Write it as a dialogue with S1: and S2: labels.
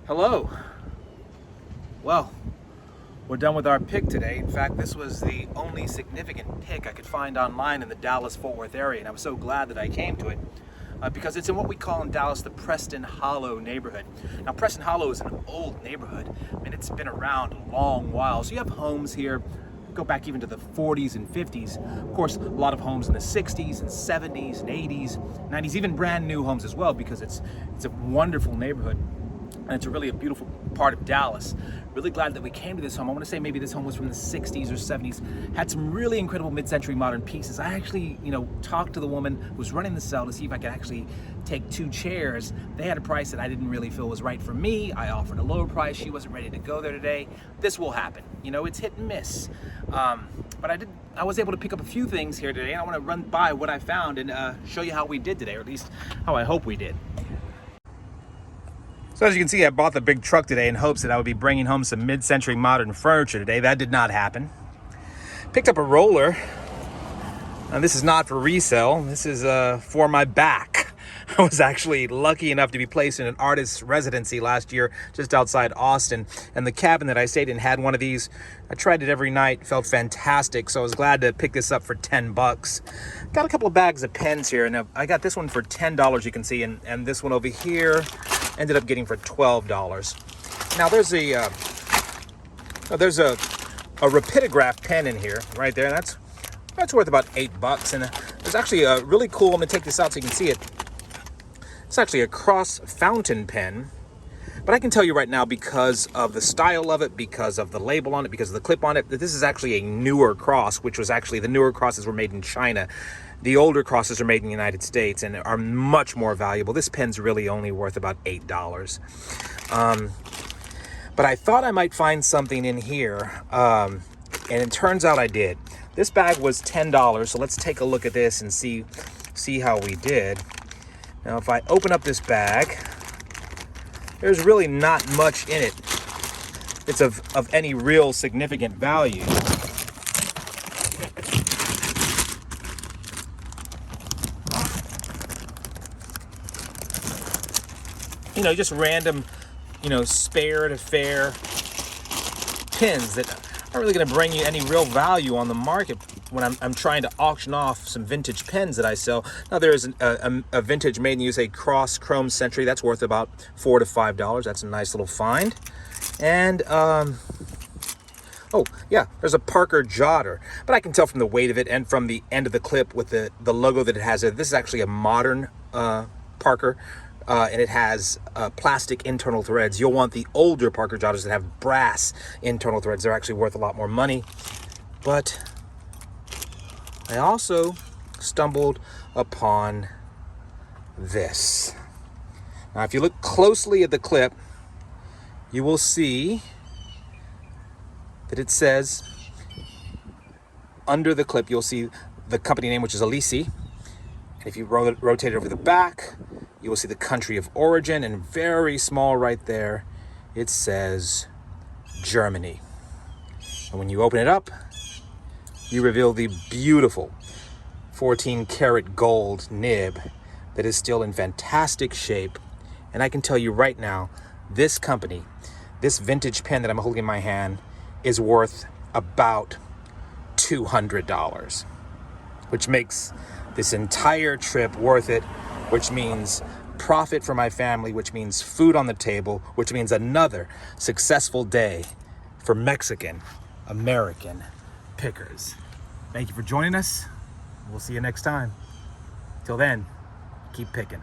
S1: Hello. Well, we're done with our pick today. In fact, this was the only significant pick I could find online in the Dallas-Fort Worth area, and I was so glad that I came to it because it's in what we call in Dallas the Preston Hollow neighborhood. Now, Preston Hollow is an old neighborhood. I mean, it's been around a long while. So you have homes here, go back even to the 40s and 50s. Of course, a lot of homes in the 60s and 70s and 80s, 90s, even brand new homes as well, because it's a wonderful neighborhood. And it's really a beautiful part of Dallas. Really glad that we came to this home. I want to say maybe this home was from the 60s or 70s. Had some really incredible mid-century modern pieces. I actually, talked to the woman who was running the sale to see if I could actually take 2 chairs. They had a price that I didn't really feel was right for me. I offered a lower price. She wasn't ready to go there today. This will happen. It's hit and miss. But I was able to pick up a few things here today, and I want to run by what I found and show you how we did today, or at least how I hope we did. So as you can see, I bought the big truck today in hopes that I would be bringing home some mid-century modern furniture today. That did not happen. Picked up a roller. Now this is not for resale. This is for my back. I was actually lucky enough to be placed in an artist's residency last year just outside Austin. And the cabin that I stayed in had one of these. I tried it every night, felt fantastic. So I was glad to pick this up for 10 bucks. Got a couple of bags of pens here. And I got this one for $10, you can see. And this one over here ended up getting for $12. Now there's a rapidograph pen in here right there. And that's worth about $8. And there's actually a really cool, I'm gonna take this out so you can see it. It's actually a cross fountain pen, but I can tell you right now, because of the style of it, because of the label on it, because of the clip on it, that this is actually a newer cross, which was actually, the newer crosses were made in China. The older crosses are made in the United States and are much more valuable. This pen's really only worth about $8. But I thought I might find something in here, and it turns out I did. This bag was $10, so let's take a look at this and see how we did. Now, if I open up this bag, there's really not much in it. It's of any real significant value. Just random, spare to fair pins that aren't really going to bring you any real value on the market when I'm trying to auction off some vintage pens that I sell. Now there is a vintage made in the USA cross chrome century that's worth about $4 to $5. That's a nice little find. And oh yeah, there's a Parker Jotter, but I can tell from the weight of it and from the end of the clip with the logo that it has. This is actually a modern Parker. And it has plastic internal threads. You'll want the older Parker Jotters that have brass internal threads. They're actually worth a lot more money. But I also stumbled upon this. Now, if you look closely at the clip, you will see that it says, under the clip, you'll see the company name, which is Alisi. And if you rotate it over the back, you will see the country of origin, and very small right there, it says Germany. And when you open it up, you reveal the beautiful 14 karat gold nib that is still in fantastic shape. And I can tell you right now, this company, this vintage pen that I'm holding in my hand, is worth about $200, which makes this entire trip worth it, which means profit for my family, which means food on the table, which means another successful day for Mexican American pickers. Thank you for joining us. We'll see you next time. Till then, keep picking.